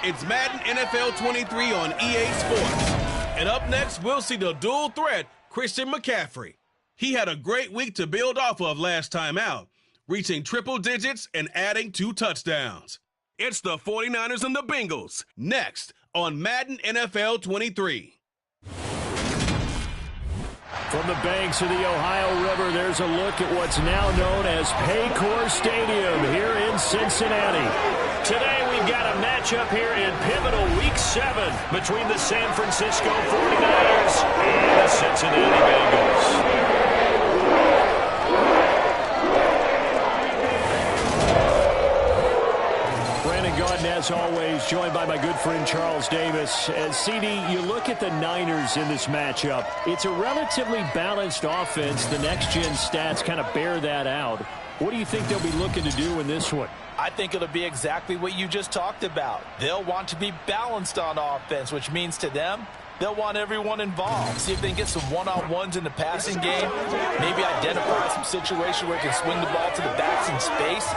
It's Madden NFL 23 on EA Sports. And up next, we'll see the dual threat, Christian McCaffrey. He had a great week to build off of last time out, reaching triple digits and adding 2 touchdowns. It's the 49ers and the Bengals, next on Madden NFL 23. From the banks of the Ohio River, there's a look at what's now known as Paycor Stadium here in Cincinnati. Today we've got a matchup here in pivotal Week 7 between the San Francisco 49ers and the Cincinnati Bengals. As always, joined by my good friend Charles Davis. As CD, you look at the Niners in this matchup. It's a relatively balanced offense. The next-gen stats kind of bear that out. What do you think they'll be looking to do in this one? I think it'll be exactly what you just talked about. They'll want to be balanced on offense, which means to them, they'll want everyone involved. See if they can get some one-on-ones in the passing game. Maybe identify some situation where they can swing the ball to the backs in space.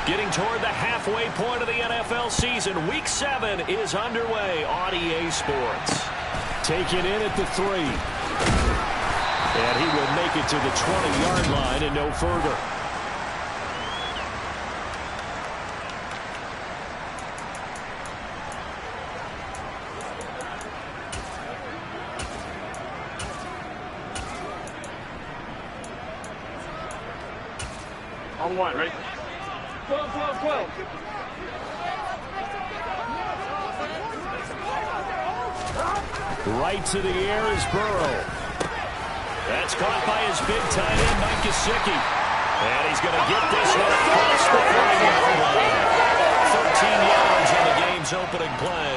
Getting toward the halfway point of the NFL season, Week 7 is underway on EA Sports. Taken in at the 3. And he will make it to the 20-yard line and no further. On 1, ready? 12. Right to the air is Burrow. That's caught by his big tight end, Mike Gesicki. And he's going to get this one across the 40-yard line. 13 yards on the game's opening play.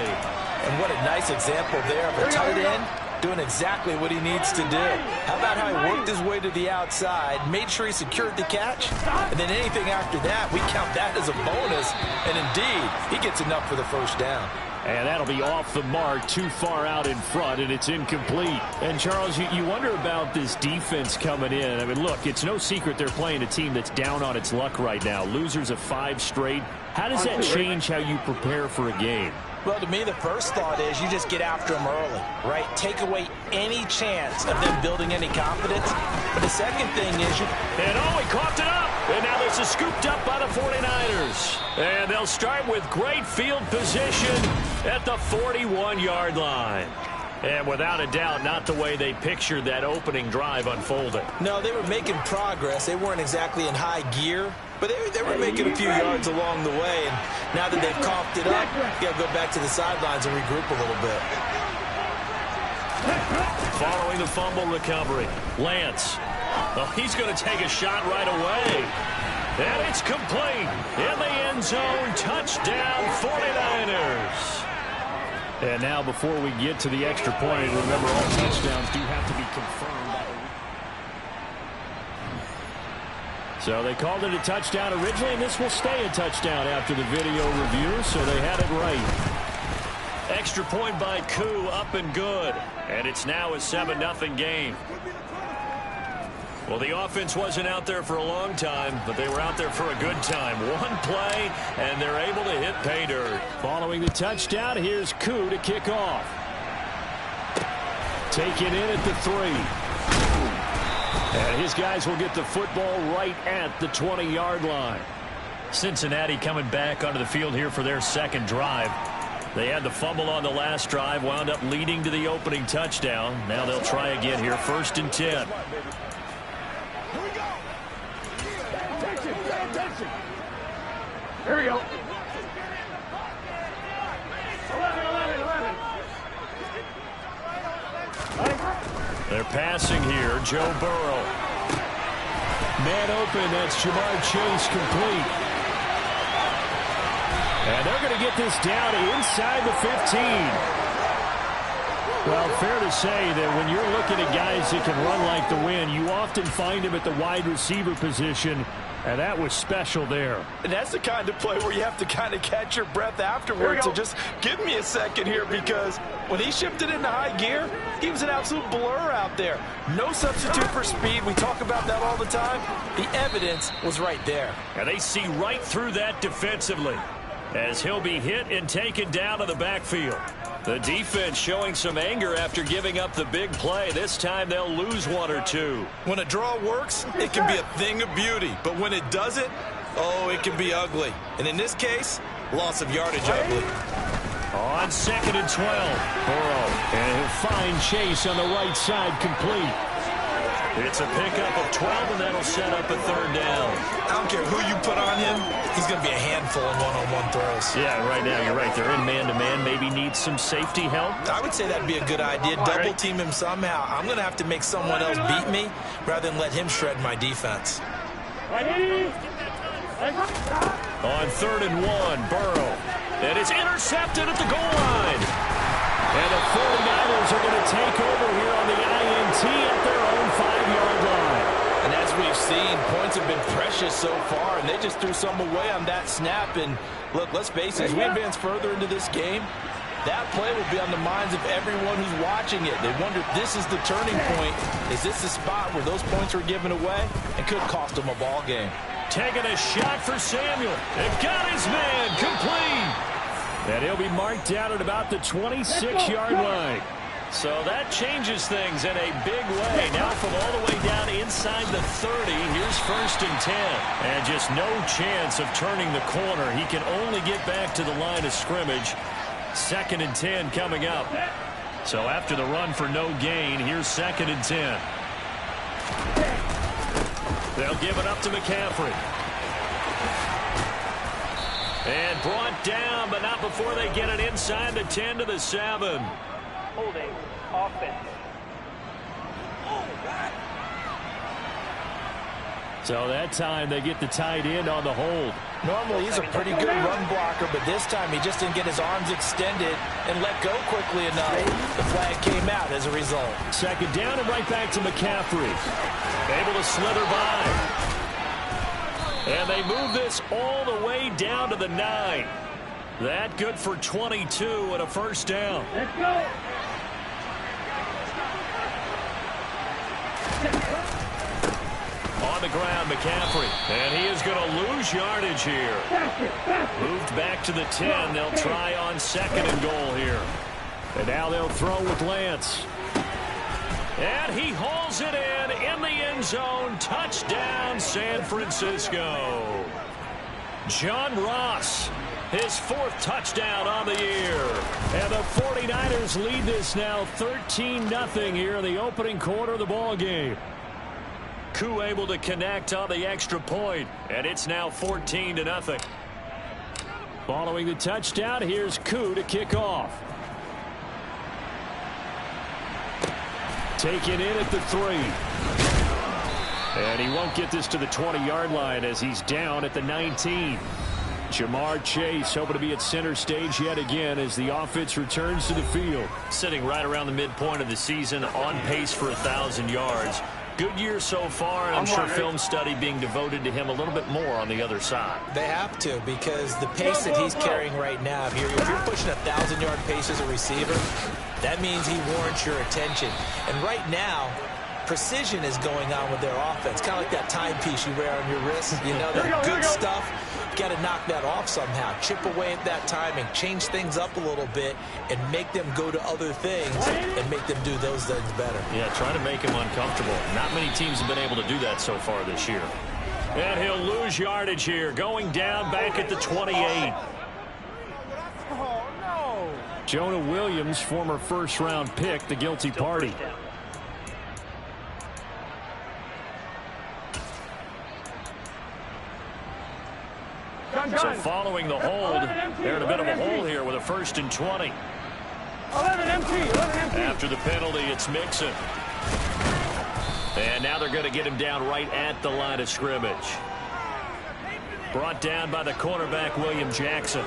And what a nice example there of a tight end doing exactly what he needs to do. How about how he worked his way to the outside, made sure he secured the catch, and then anything after that, we count that as a bonus, and indeed, he gets enough for the first down. And that'll be off the mark, too far out in front, and it's incomplete. And, Charles, you wonder about this defense coming in. I mean, look, it's no secret they're playing a team that's down on its luck right now. Losers of 5 straight. How does that change how you prepare for a game? Well, to me, the first thought is you just get after them early, right? Take away any chance of them building any confidence. But the second thing is you... And he coughed it up. And now this is scooped up by the 49ers. And they'll start with great field position at the 41-yard line. And without a doubt, not the way they pictured that opening drive unfolding. No, they were making progress. They weren't exactly in high gear, but they were making a few yards along the way. And now that they've coughed it up, you got to go back to the sidelines and regroup a little bit. Following the fumble recovery, Lance. Oh, he's going to take a shot right away. And it's complete. In the end zone, touchdown 49ers. And now before we get to the extra point, remember all touchdowns do have to be confirmed by the... So they called it a touchdown originally, and this will stay a touchdown after the video review, so they had it right. Extra point by Koo, up and good. And it's now a 7-0 game. Well, the offense wasn't out there for a long time, but they were out there for a good time. One play, and they're able to hit pay dirt. Following the touchdown, here's Koo to kick off. Taken in at the 3. And his guys will get the football right at the 20-yard line. Cincinnati coming back onto the field here for their second drive. They had the fumble on the last drive, wound up leading to the opening touchdown. Now they'll try again here, 1st and 10. Here we go. 11. They're passing here. Joe Burrow. Man open. That's Jamar Chase complete. And they're going to get this down inside the 15. Well, fair to say that when you're looking at guys that can run like the wind, you often find them at the wide receiver position. And that was special there. And that's the kind of play where you have to kind of catch your breath afterwards. So just give me a second here, because when he shifted into high gear, he was an absolute blur out there. No substitute for speed. We talk about that all the time. The evidence was right there. And they see right through that defensively as he'll be hit and taken down to the backfield. The defense showing some anger after giving up the big play. This time they'll lose 1 or 2. When a draw works, it can be a thing of beauty. But when it doesn't, oh, it can be ugly. And in this case, loss of yardage ugly. On 2nd and 12, Burrow. And he'll find Chase on the right side complete. It's a pickup of 12, and that'll set up a 3rd down. I don't care who you put on him, he's going to be a handful in one-on-one throws. Yeah, right now you're right. They're in man-to-man. Maybe needs some safety help. I would say that'd be a good idea. Double team him somehow. I'm going to have to make someone else beat me rather than let him shred my defense. On 3rd and 1, Burrow. And it's intercepted at the goal line. And the 49ers are going to take over here on the INT at their own 5-yard line. And as we've seen, points have been precious so far, and they just threw some away on that snap. And look, let's face it, as we advance further into this game, that play will be on the minds of everyone who's watching it. They wonder if this is the turning point. Is this the spot where those points were given away? It could cost them a ball game. Taking a shot for Samuel. They've got his man complete. And he'll be marked down at about the 26-yard line. So that changes things in a big way. Now from all the way down inside the 30, here's 1st and 10. And just no chance of turning the corner. He can only get back to the line of scrimmage. 2nd and 10 coming up. So after the run for no gain, here's 2nd and 10. They'll give it up to McCaffrey. And brought down, but not before they get it inside the 10 to the 7. Holding offense. So that time they get the tight end on the hold. Normally he's a pretty good run blocker, but this time he just didn't get his arms extended and let go quickly enough. The flag came out as a result. 2nd down and right back to McCaffrey. Able to slither by. And they move this all the way down to the 9. That good for 22 and a 1st down. Let's go. On the ground, McCaffrey. And he is going to lose yardage here. Moved back to the 10. They'll try on 2nd and goal here. And now they'll throw with Lance. And he hauls it in the end zone. Touchdown, San Francisco. John Ross, his 4th touchdown on the year. And the 49ers lead this now 13-0 here in the opening quarter of the ball game. Koo able to connect on the extra point, and it's now 14-0. Following the touchdown, here's Koo to kick off. Taken in at the 3. And he won't get this to the 20-yard line as he's down at the 19. Jamar Chase hoping to be at center stage yet again as the offense returns to the field. Sitting right around the midpoint of the season, on pace for 1,000 yards. Good year so far, and I'm sure film study being devoted to him a little bit more on the other side. They have to, because the pace that he's carrying right now, if you're pushing 1,000-yard pace as a receiver, that means he warrants your attention. And right now, precision is going on with their offense. Kind of like that timepiece you wear on your wrist. You know, that good stuff. Got to knock that off somehow. Chip away at that timing. Change things up a little bit and make them go to other things and make them do those things better. Yeah, trying to make him uncomfortable. Not many teams have been able to do that so far this year. And he'll lose yardage here. Going down back at the 28. Oh, no. Jonah Williams, former first-round pick, the guilty party. So following the hold, they're in a bit of a hole here with a 1st and 20. 11 empty. After the penalty, it's Mixon. And now they're going to get him down right at the line of scrimmage. Brought down by the cornerback, William Jackson.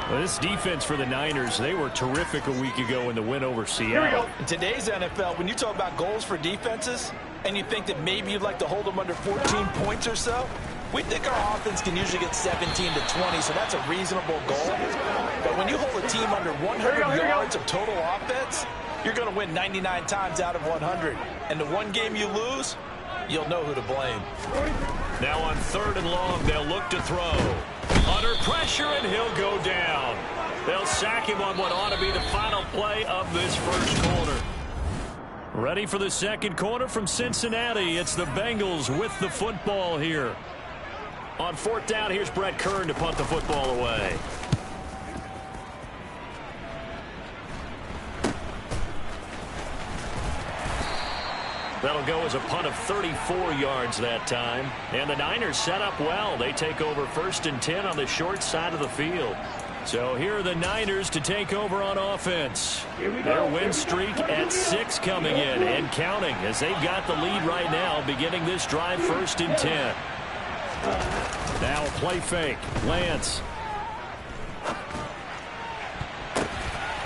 Well, this defense for the Niners, they were terrific a week ago in the win over Seattle. In today's NFL, when you talk about goals for defenses, and you think that maybe you'd like to hold them under 14 points or so, we think our offense can usually get 17 to 20, so that's a reasonable goal. But when you hold a team under 100 yards of total offense, you're going to win 99 times out of 100. And the one game you lose, you'll know who to blame. Now on 3rd and long, they'll look to throw. Under pressure, and he'll go down. They'll sack him on what ought to be the final play of this first quarter. Ready for the second quarter from Cincinnati. It's the Bengals with the football here. On 4th down, here's Brett Kern to punt the football away. That'll go as a punt of 34 yards that time. And the Niners set up well. They take over 1st and 10 on the short side of the field. So here are the Niners to take over on offense. Their win streak at 6 coming in and counting as they've got the lead right now beginning this drive 1st and 10. Now a play fake. Lance.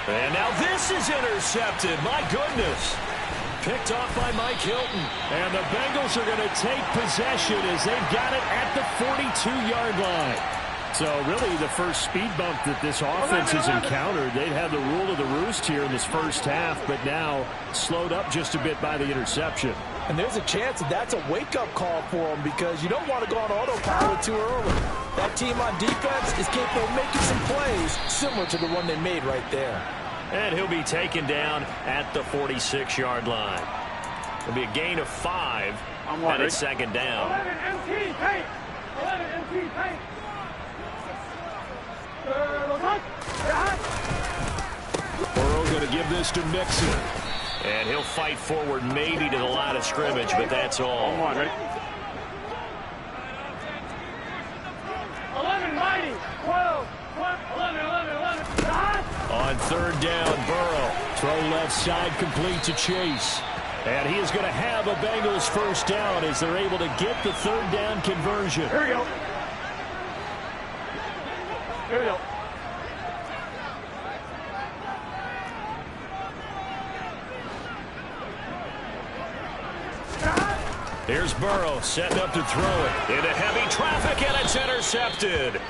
And now this is intercepted. My goodness. Picked off by Mike Hilton. And the Bengals are going to take possession as they've got it at the 42-yard line. So really the first speed bump that this offense has encountered. They'd have the rule of the roost here in this first half, but now slowed up just a bit by the interception. And there's a chance that that's a wake-up call for them because you don't want to go on autopilot too early. That team on defense is capable of making some plays similar to the one they made right there. And he'll be taken down at the 46-yard line. It'll be a gain of 5 and it's 2nd down. 11 empty paint. 11 empty paint. Burrow going to give this to Mixon. And he'll fight forward maybe to the line of scrimmage, but that's all. 11 mighty. 12. 11. On 3rd down, Burrow. Throw left side complete to Chase. And he is going to have a Bengals first down as they're able to get the 3rd down conversion. Here we go. Here we go. Here's Burrow setting up to throw it. Into heavy traffic, and it's intercepted.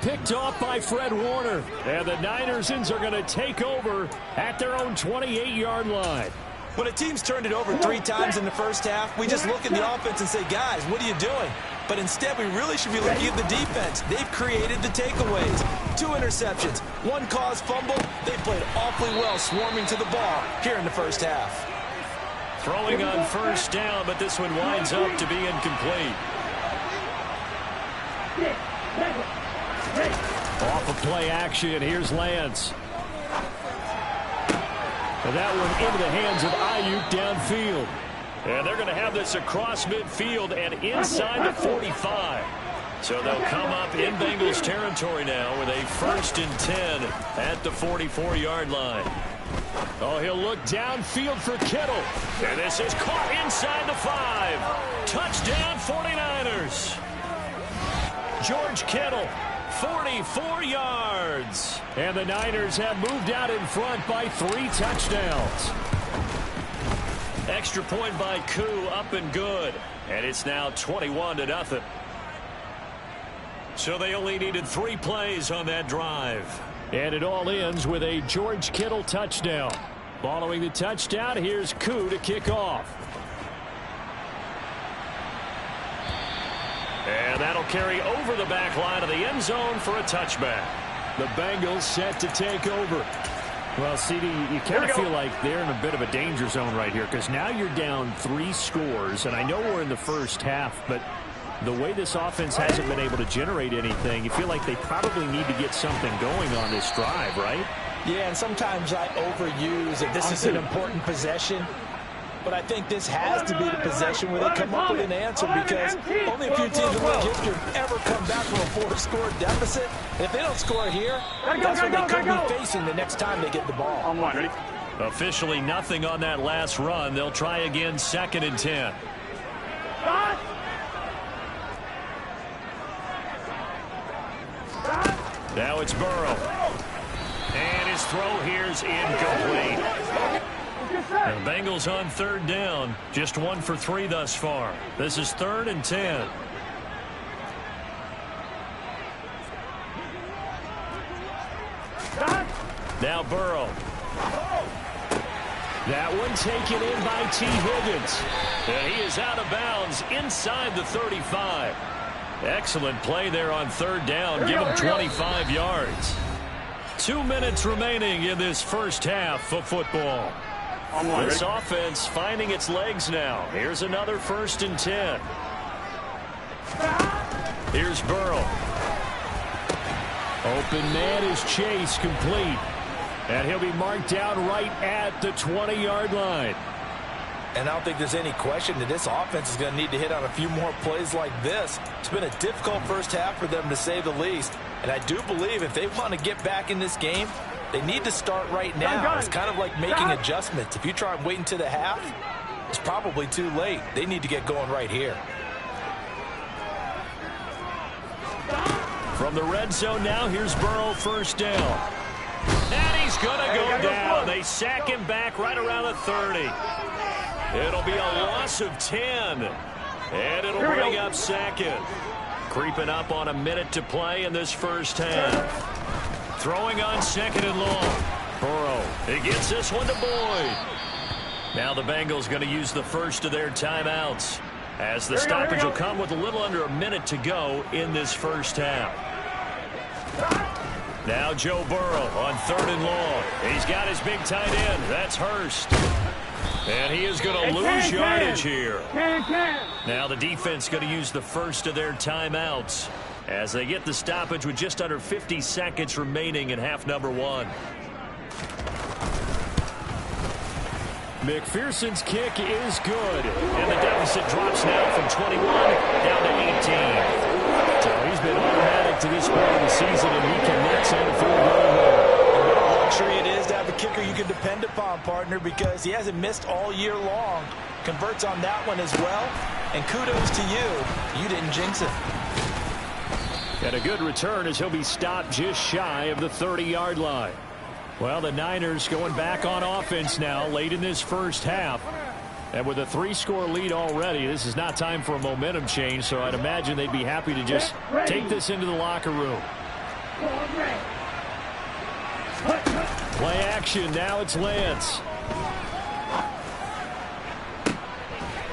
Picked off by Fred Warner. And the Ninersons are going to take over at their own 28-yard line. When a team's turned it over 3 times in the first half, we just look at the offense and say, guys, what are you doing? But instead, we really should be looking at the defense. They've created the takeaways. 2 interceptions, 1 caused fumble. They played awfully well swarming to the ball here in the first half. Throwing on 1st down, but this one winds up to be incomplete. Off of play action, here's Lance. And that one into the hands of Ayuk downfield. And they're going to have this across midfield and inside the 45. So they'll come up in Bengals territory now with a 1st and 10 at the 44-yard line. Oh, he'll look downfield for Kittle. And this is caught inside the 5. Touchdown 49ers. George Kittle, 44 yards. And the Niners have moved out in front by 3 touchdowns. Extra point by Koo, up and good. And it's now 21-0. So they only needed 3 plays on that drive. And it all ends with a George Kittle touchdown. Following the touchdown, here's Koo to kick off. And that'll carry over the back line of the end zone for a touchback. The Bengals set to take over. Well, CD, you kind of feel like they're in a bit of a danger zone right here because now you're down 3 scores, and I know we're in the first half, but the way this offense hasn't been able to generate anything, you feel like they probably need to get something going on this drive, right? Yeah, and sometimes I overuse that this is an important possession. But I think this has to be the possession where they come up with an answer because only a few teams in league history have ever come back from a 4-score deficit. If they don't score here, that's what they could be facing the next time they get the ball. On one, ready? Officially nothing on that last run. They'll try again 2nd and 10. Now it's Burrow. And his throw here's incomplete. The Bengals on 3rd down. Just 1 for 3 thus far. This is 3rd and 10. Now Burrow. That one taken in by T. Higgins. And he is out of bounds inside the 35. Excellent play there on 3rd down. Give him 25 yards. 2 minutes remaining in this first half of football. This offense finding its legs now. Here's another 1st and 10. Here's Burrow. Open man is Chase, complete. And he'll be marked down right at the 20-yard line. And I don't think there's any question that this offense is going to need to hit on a few more plays like this. It's been a difficult first half for them, to say the least. And I do believe if they want to get back in this game, they need to start right now. It's kind of like making adjustments. If you try and wait until the half, it's probably too late. They need to get going right here. From the red zone now, here's Burrow, 1st down. And he's going to go down. They sack him back right around the 30. It'll be a loss of 10. And it'll bring up 2nd. Creeping up on a minute to play in this first half. Throwing on 2nd and long. Burrow, he gets this one to Boyd. Now the Bengals going to use the first of their timeouts, as the stoppage will come with a little under a minute to go in this first half. Now Joe Burrow on 3rd and long. He's got his big tight end. That's Hurst. And he is going to lose yardage here. Now the defense going to use the first of their timeouts as they get the stoppage with just under 50 seconds remaining in half number 1. McPherson's kick is good. And the deficit drops now from 21 down to 18. So he's been automatic to this point of the season, and he connects on the field goal there. What a luxury it is to have a kicker you can depend upon, partner, because he hasn't missed all year long. Converts on that one as well. And kudos to you. You didn't jinx it. And a good return as he'll be stopped just shy of the 30-yard line. Well, the Niners going back on offense now late in this first half. And with a 3-score lead already, this is not time for a momentum change, so I'd imagine they'd be happy to just take this into the locker room. Play action. Now it's Lance.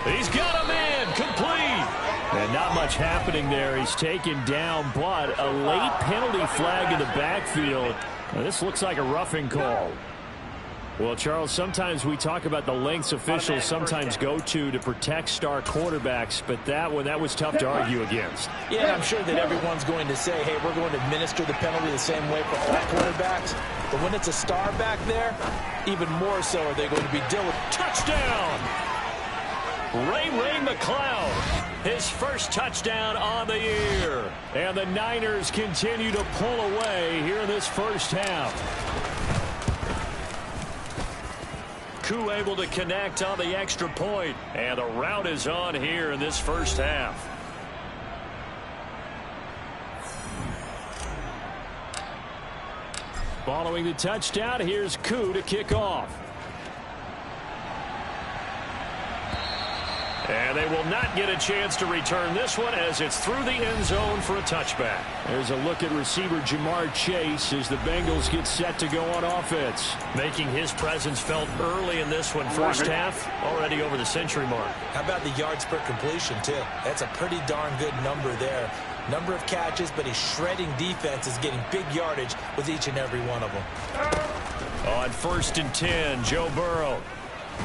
He's got him in. Complete. And not much happening there. He's taken down, but a late penalty flag in the backfield. Now, this looks like a roughing call. Well, Charles, sometimes we talk about the lengths officials sometimes go to protect star quarterbacks, but that was tough to argue against. Yeah, I'm sure that everyone's going to say, hey, we're going to administer the penalty the same way for all quarterbacks. But when it's a star back there, even more so are they going to be dealing with touchdown. Ray McCloud, his first touchdown on the year. And the Niners continue to pull away here in this first half. Koo able to connect on the extra point, and the route is on here in this first half. Following the touchdown, here's Koo to kick off. And they will not get a chance to return this one as it's through the end zone for a touchback. There's a look at receiver Jamar Chase as the Bengals get set to go on offense. Making his presence felt early in this one. First half, already over the century mark. How about the yards per completion, too? That's a pretty darn good number there. Number of catches, but he's shredding defenses, getting big yardage with each and every one of them. On 1st and 10, Joe Burrow.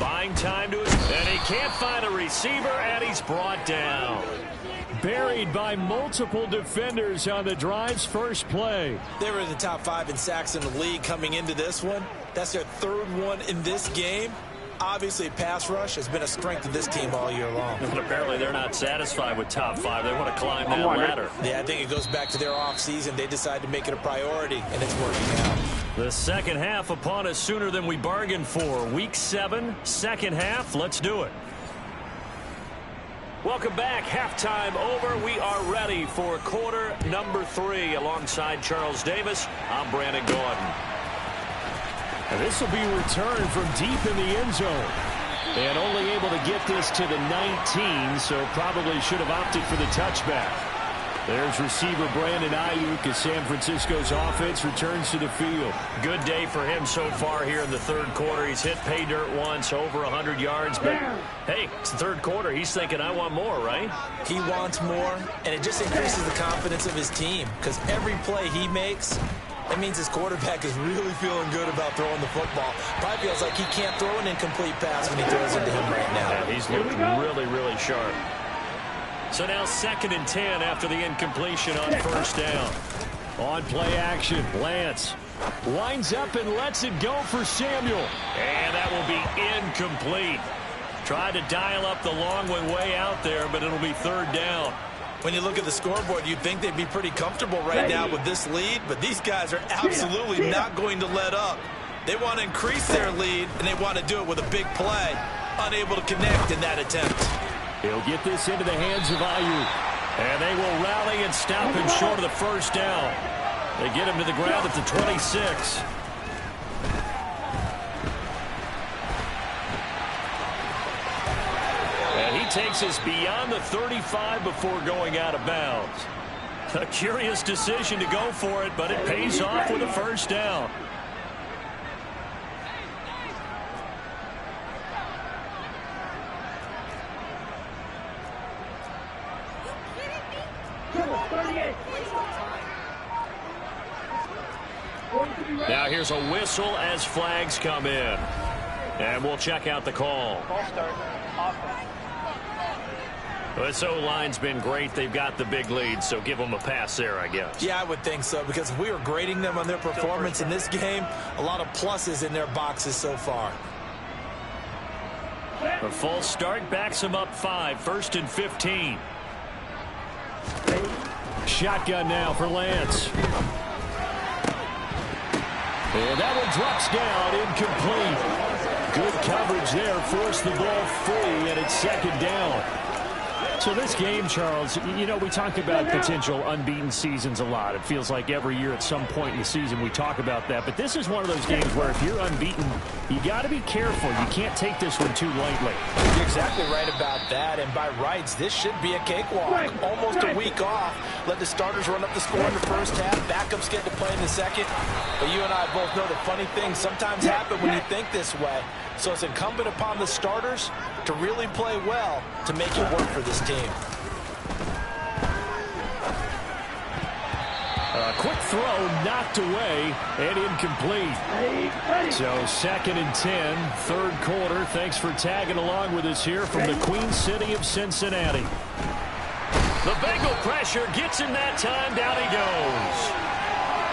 Buying time to his, and he can't find a receiver, and he's brought down. Buried by multiple defenders on the drive's first play. They were in the top 5 in sacks in the league coming into this one. That's their 3rd one in this game. Obviously, pass rush has been a strength of this team all year long. And apparently they're not satisfied with top 5. They want to climb that ladder. Yeah, I think it goes back to their offseason. They decided to make it a priority, and it's working out. The second half upon us sooner than we bargained for. Week 7, second half. Let's do it. Welcome back. Halftime over. We are ready for quarter number 3. Alongside Charles Davis, I'm Brandon Gordon. And this will be returned from deep in the end zone. And only able to get this to the 19, so probably should have opted for the touchback. There's receiver Brandon Ayuk as San Francisco's offense returns to the field. Good day for him so far here in the third quarter. He's hit pay dirt once, over 100 yards. But, hey, it's the third quarter. He's thinking, I want more, right? He wants more, and it just increases the confidence of his team because every play he makes, that means his quarterback is really feeling good about throwing the football. Probably feels like he can't throw an incomplete pass when he throws into him right now. Yeah, he's looked really, really sharp. So now 2nd and 10 after the incompletion on first down. On play action, Lance winds up and lets it go for Samuel. And that will be incomplete. Tried to dial up the long one way out there, but it'll be 3rd down. When you look at the scoreboard, you'd think they'd be pretty comfortable right now with this lead, but these guys are absolutely not going to let up. They want to increase their lead, and they want to do it with a big play. Unable to connect in that attempt. He'll get this into the hands of Ayuk. And they will rally and stop him short of the first down. They get him to the ground at the 26. And he takes us beyond the 35 before going out of bounds. A curious decision to go for it, but it pays off with a first down. Now here's a whistle as flags come in. And we'll check out the call. This O-line's been great. They've got the big lead, so give them a pass there, I guess. Yeah, I would think so, because if we were grading them on their performance in this game, a lot of pluses in their boxes so far. A false start backs them up 5. 1st and 15. Shotgun now for Lance. And that one drops down, incomplete. Good coverage there, forced the ball free, and it's 2nd down. So this game, Charles, you know, we talk about potential unbeaten seasons a lot. It feels like every year at some point in the season we talk about that. But this is one of those games where if you're unbeaten, you got to be careful. You can't take this one too lightly. You're exactly right about that. And by rights, this should be a cakewalk. Almost a week off. Let the starters run up the score in the first half. Backups get to play in the second. But you and I both know the funny things sometimes happen when you think this way. So it's incumbent upon the starters to really play well to make it work for this team. A quick throw knocked away and incomplete. So 2nd and 10, third quarter. Thanks for tagging along with us here from the Queen City of Cincinnati. The Bengal pressure gets him that time. Down he goes.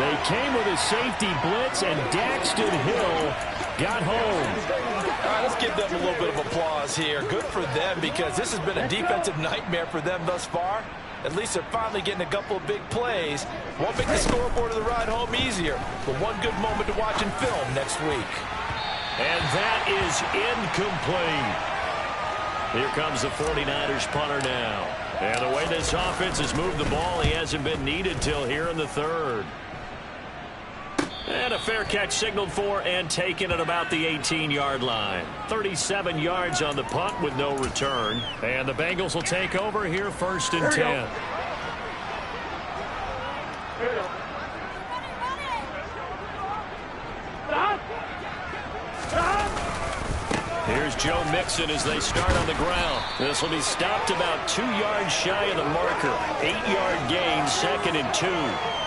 They came with a safety blitz, and Daxton Hill got home. All right, let's give them a little bit of applause here. Good for them, because this has been a defensive nightmare for them thus far. At least they're finally getting a couple of big plays. Won't make the scoreboard of the ride home easier, but one good moment to watch in film next week. And that is incomplete. Here comes the 49ers punter now. And the way this offense has moved the ball, he hasn't been needed till here in the third. And a fair catch signaled for and taken at about the 18-yard line. 37 yards on the punt with no return. And the Bengals will take over here 1st and 10. Here's Joe Mixon as they start on the ground. This will be stopped about 2 yards shy of the marker. 8-yard gain, 2nd and 2.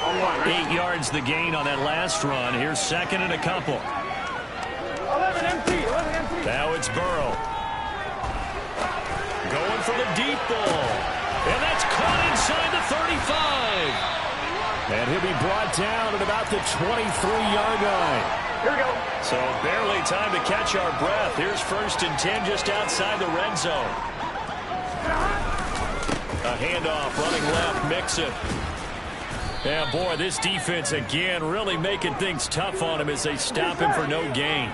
8 yards the gain on that last run. Here's 2nd and a couple. 11 MT. Now it's Burrow. Going for the deep ball. And that's caught inside the 35. And he'll be brought down at about the 23-yard line. Here we go. So barely time to catch our breath. Here's 1st and 10 just outside the red zone. A handoff running left, Mixon. Yeah, boy, this defense again really making things tough on him as they stop him for no gain.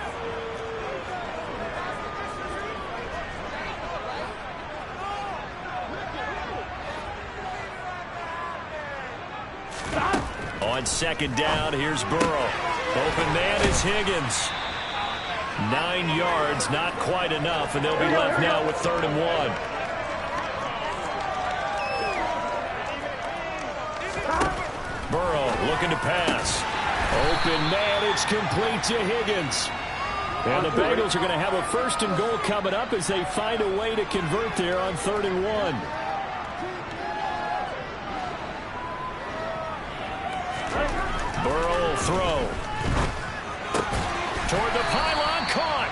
On 2nd down, here's Burrow. Open man is Higgins. 9 yards, not quite enough, and they'll be left now with 3rd and 1. Burrow looking to pass. Open man, it's complete to Higgins. And the Bengals are going to have a 1st and goal coming up as they find a way to convert there on 3rd and 1. Burrow will throw. Toward the pylon, caught.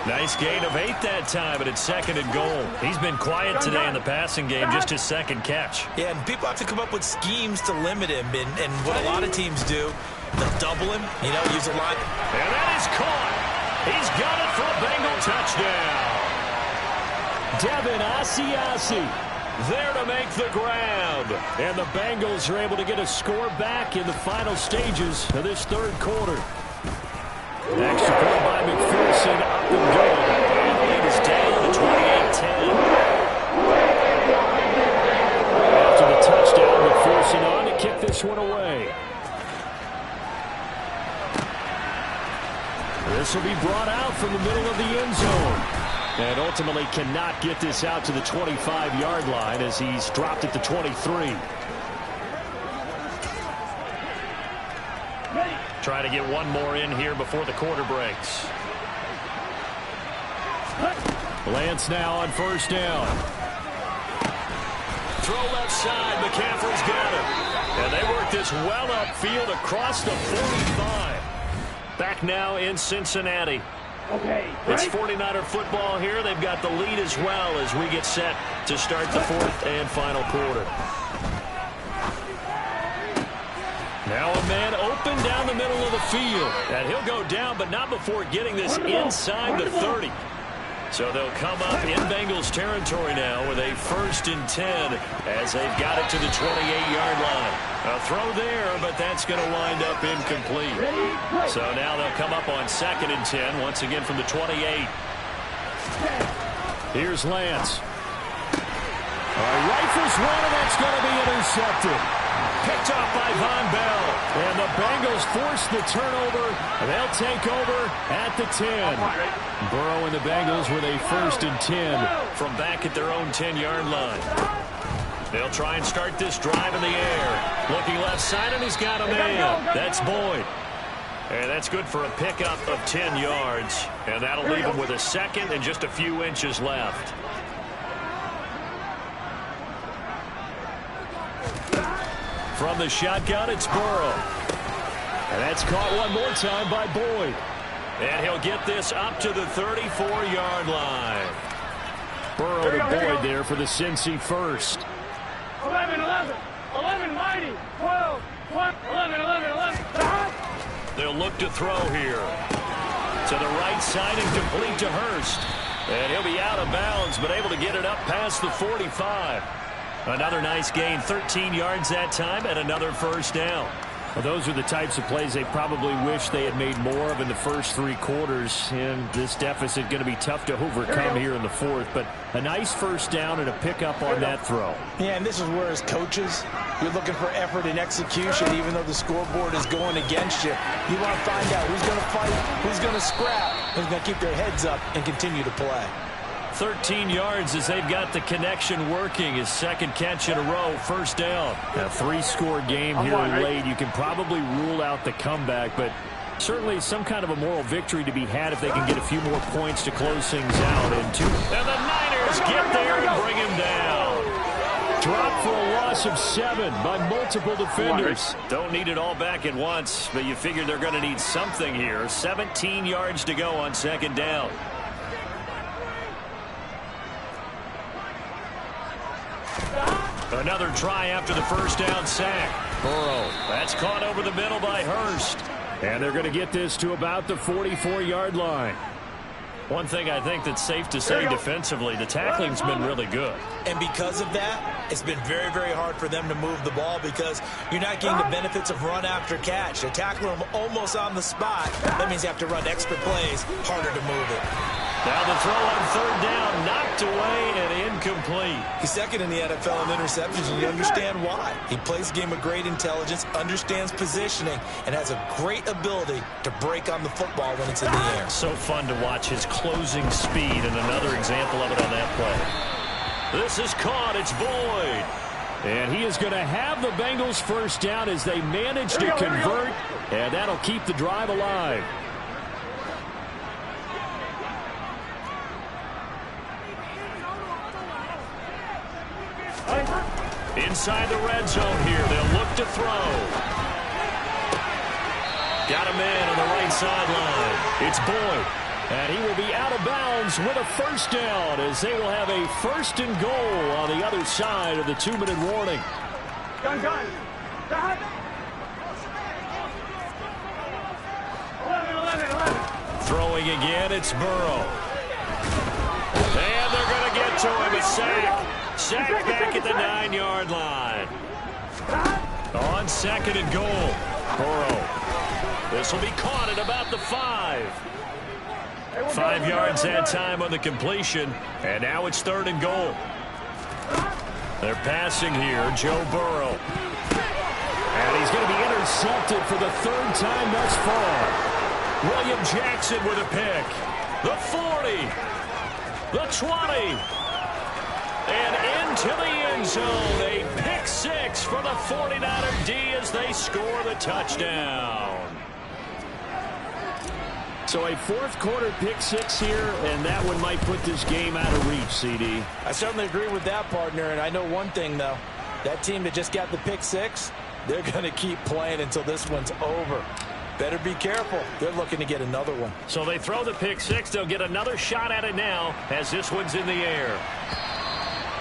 Nice gain of 8 that time, but it's 2nd and goal. He's been quiet today in the passing game, just his 2nd catch. Yeah, and people have to come up with schemes to limit him. And what a lot of teams do, they'll double him, use a line. And that is caught. He's got it for a Bengal touchdown. Devin Asiasi There to make the grab. And the Bengals are able to get a score back in the final stages of this 3rd quarter. Extra point by McPherson, up and good. And the lead is down to 28-10. After the touchdown, McPherson on to kick this one away. This will be brought out from the middle of the end zone. And ultimately cannot get this out to the 25-yard line as he's dropped at the 23. Try to get one more in here before the quarter breaks. Lance now on 1st down. Throw left side. McCaffrey's got it. And they work this well upfield across the 45. Back now in Cincinnati. Okay. It's 49er football here. They've got the lead as well as we get set to start the 4th and final quarter. Now a man open down the middle of the field. And he'll go down, but not before getting this inside the 30. So they'll come up in Bengals territory now with a 1st and 10 as they've got it to the 28-yard line. A throw there, but that's going to wind up incomplete. So now they'll come up on 2nd and 10, once again from the 28. Here's Lance. Rifles one, and that's going to be intercepted. Picked off by Von Bell. And the Bengals force the turnover. They'll take over at the 10. Burrow and the Bengals with a 1st and 10. From back at their own 10-yard line. They'll try and start this drive in the air. Looking left side, and he's got a man. That's Boyd. And that's good for a pickup of 10 yards. And that'll leave him with a 2nd and just a few inches left. From the shotgun, it's Burrow. And that's caught one more time by Boyd. And he'll get this up to the 34-yard line. Burrow to Boyd there for the Cincy 1st. 11, 11, 11, mighty, 12, 11, 11, 11. They'll look to throw here. To the right side and complete to Hurst. And he'll be out of bounds, but able to get it up past the 45. Another nice gain, 13 yards that time, and another 1st down. Well, those are the types of plays they probably wish they had made more of in the first 3 quarters. And this deficit going to be tough to overcome here in the fourth. But a nice first down and a pickup on that throw. Yeah, and this is where, as coaches, you're looking for effort and execution, even though the scoreboard is going against you. You want to find out who's going to fight, who's going to scrap, who's going to keep their heads up and continue to play. 13 yards as they've got the connection working. His second catch in a row, first down. A 3-score game here late. You can probably rule out the comeback, but certainly some kind of a moral victory to be had if they can get a few more points to close things out. And the Niners get there and bring him down. Drop for a loss of 7 by multiple defenders. Don't need it all back at once, but you figure they're going to need something here. 17 yards to go on second down. Another try after the first down sack. Burrow. That's caught over the middle by Hurst. And they're going to get this to about the 44-yard line. One thing I think that's safe to say defensively, the tackling's been really good. And because of that, it's been very, very hard for them to move the ball because you're not getting the benefits of run after catch. They tackle them almost on the spot. That means you have to run extra plays, harder to move it. Now the throw on third down, knocked away and incomplete. He's second in the NFL in interceptions, and you understand why. He plays a game of great intelligence, understands positioning, and has a great ability to break on the football when it's in the air. So fun to watch his closing speed, and another example of it on that play. This is caught. It's Boyd. And he is going to have the Bengals first down as they manage to convert, and that'll keep the drive alive. Inside the red zone here. They'll look to throw. Got a man on the right sideline. It's Boyd. And he will be out of bounds with a first down as they will have a first and goal on the other side of the 2-minute warning. Gun. 11. Throwing again, it's Burrow. And they're going to get to him. A sack. Sack back at the 9-yard line. On second and goal. Burrow. This will be caught at about the 5. 5 yards that time on the completion. And now it's third and goal. They're passing here. Joe Burrow. And he's going to be intercepted for the 3rd time thus far. William Jackson with a pick. The 40. The 20. And into the end zone. A pick 6 for the 49er D as they score the touchdown. So a 4th quarter pick 6 here, and that one might put this game out of reach, CD. I certainly agree with that, partner, and I know one thing, though. That team that just got the pick 6, they're going to keep playing until this one's over. Better be careful. They're looking to get another one. So they throw the pick 6. They'll get another shot at it now as this one's in the air.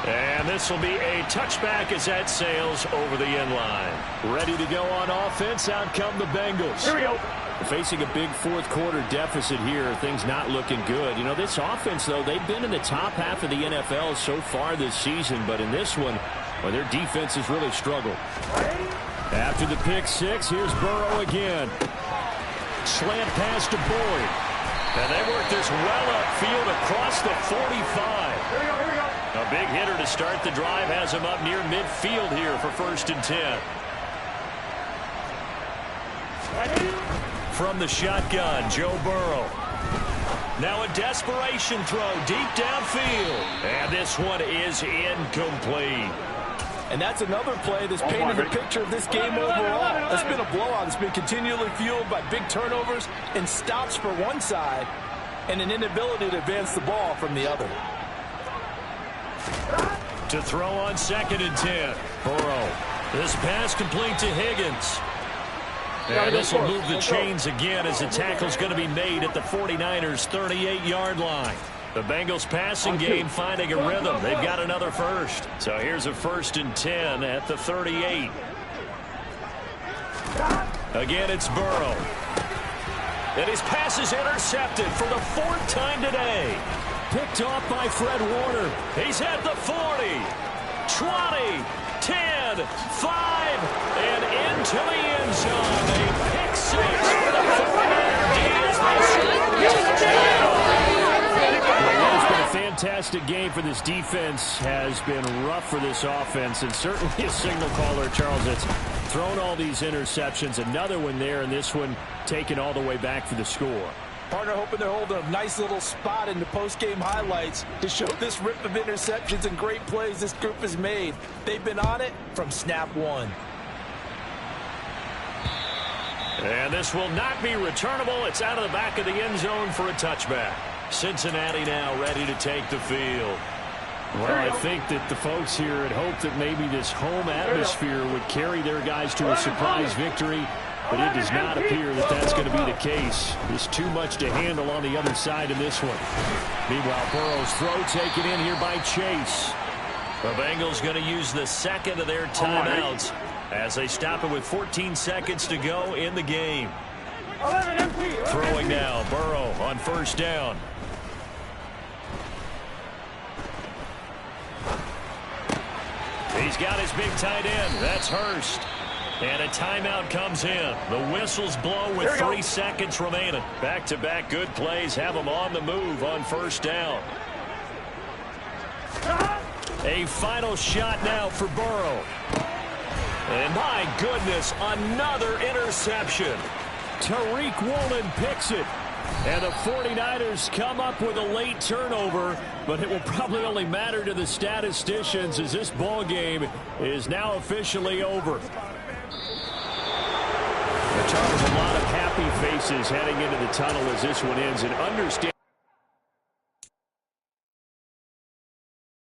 And this will be a touchback as that sails over the end line. Ready to go on offense. Out come the Bengals. Here we go. Facing a big 4th quarter deficit here. Things not looking good. You know, this offense, though, they've been in the top half of the NFL so far this season. But in this one, well, their defense has really struggled. After the pick 6, here's Burrow again. Slant pass to Boyd. And they work this well upfield across the 45. Here we go. A big hitter to start the drive has him up near midfield here for 1st and 10. From the shotgun, Joe Burrow. Now a desperation throw deep downfield. And this one is incomplete. And that's another play that's painted the picture of this game overall. It's been a blowout. It's been continually fueled by big turnovers and stops for one side and an inability to advance the ball from the other. To throw on 2nd and 10. Burrow. This pass complete to Higgins. And this will move the chains again as the tackle's going to be made at the 49ers' 38-yard line. The Bengals passing game finding a rhythm. They've got another first. So here's a 1st and 10 at the 38. Again, it's Burrow. And his pass is intercepted for the 4th time today. Picked off by Fred Warner. He's at the 40, 20, 10, 5, and to the end zone. A pick six for the 49er D as they It's been a fantastic game for this defense. Has been rough for this offense, and certainly a signal caller, Charles, that's thrown all these interceptions. Another one there, and this one taken all the way back for the score. Partner hoping they're holding a nice little spot in the post-game highlights to show this rip of interceptions and great plays this group has made. They've been on it from snap one. And this will not be returnable. It's out of the back of the end zone for a touchback. Cincinnati now ready to take the field. Well, I think that the folks here had hoped that maybe this home atmosphere would carry their guys to a surprise victory, but it does not appear that that's going to be the case. There's too much to handle on the other side of this one. Meanwhile, Burrow's throw taken in here by Chase. The Bengals going to use the second of their timeouts as they stop it with 14 seconds to go in the game. Throwing now, Burrow on first down. He's got his big tight end. That's Hurst. And a timeout comes in. The whistle's blow with 3 seconds remaining. Back-to-back good plays have them on the move on first down. A final shot now for Burrow. And my goodness, another interception. Tariq Woolen picks it. And the 49ers come up with a late turnover, but it will probably only matter to the statisticians as this ball game is now officially over. Charles, a lot of happy faces heading into the tunnel as this one ends, and understand